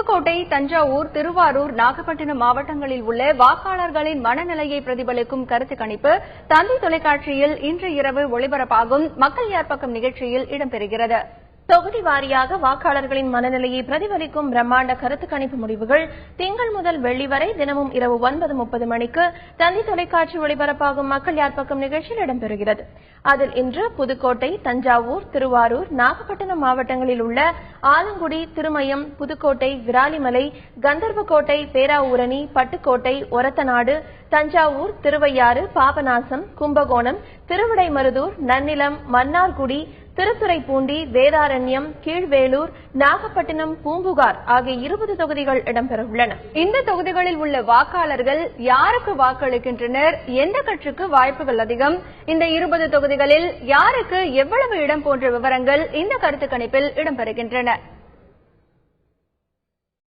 புதுக்கோட்டை, தஞ்சாவூர், திருவாரூர், நாகப்பட்டினம் மாவட்டங்களில் உள்ள வாக்காளர்களின் மனநிலையை பிரதிபலிக்கும் கருத்து கணிப்பு தந்தி தொலைக்காட்சியில் இன்று இரவு ஒளிபரப்பாகும் மக்கள் யார் பக்கம் நிகழ்ச்சியில் இடம்பெறுகிறது. தொகுதி வாரியாக வாக்காளர்களின் மனநிலையை பிரதிபலிக்கும் பிரம்மாண்ட கருத்து கணிப்பு முடிவுகள் திங்கள் முதல் வெள்ளி வரை தினமும் இரவு 9:30 மணிக்கு தந்தி தொலைக்காட்சி ஒளிபரப்பாகும் மக்கள் யார் பக்கம் நிகழ்ச்சியில் இடம்பெறுகிறது. அதில் இன்று புதுக்கோட்டை, தஞ்சாவூர், திருவாரூர், நாகப்பட்டினம் மாவட்டங்களில் உள்ள ஆலங்குடி, திருமயம், புதுக்கோட்டை, விராலிமலை, கந்தர்வக்கோட்டை, பேராவூரணி, பட்டுக்கோட்டை, ஒரத்தநாடு, தஞ்சாவூர், திருவையாறு, பாபநாசம், கும்பகோணம், திருவிடைமருதூர், நன்னிலம், மன்னார்குடி, திருத்துறைப்பூண்டி, வேதாரண்யம், கீழ்வேளூர், நாகப்பட்டினம், பூம்புகார் ஆகிய 20 தொகுதிகள் இடம்பெறவுள்ளன. இந்த தொகுதிகளில் உள்ள வாக்காளர்கள் யாருக்கு வாக்களிக்கின்றனர், எந்த கட்சிக்கு வாய்ப்புகள் அதிகம், இந்த 20 தொகுதிகளில் யாருக்கு எவ்வளவு இடம் போன்ற விவரங்கள் இந்த கருத்து கணிப்பில் இடம்பெறுகின்றன.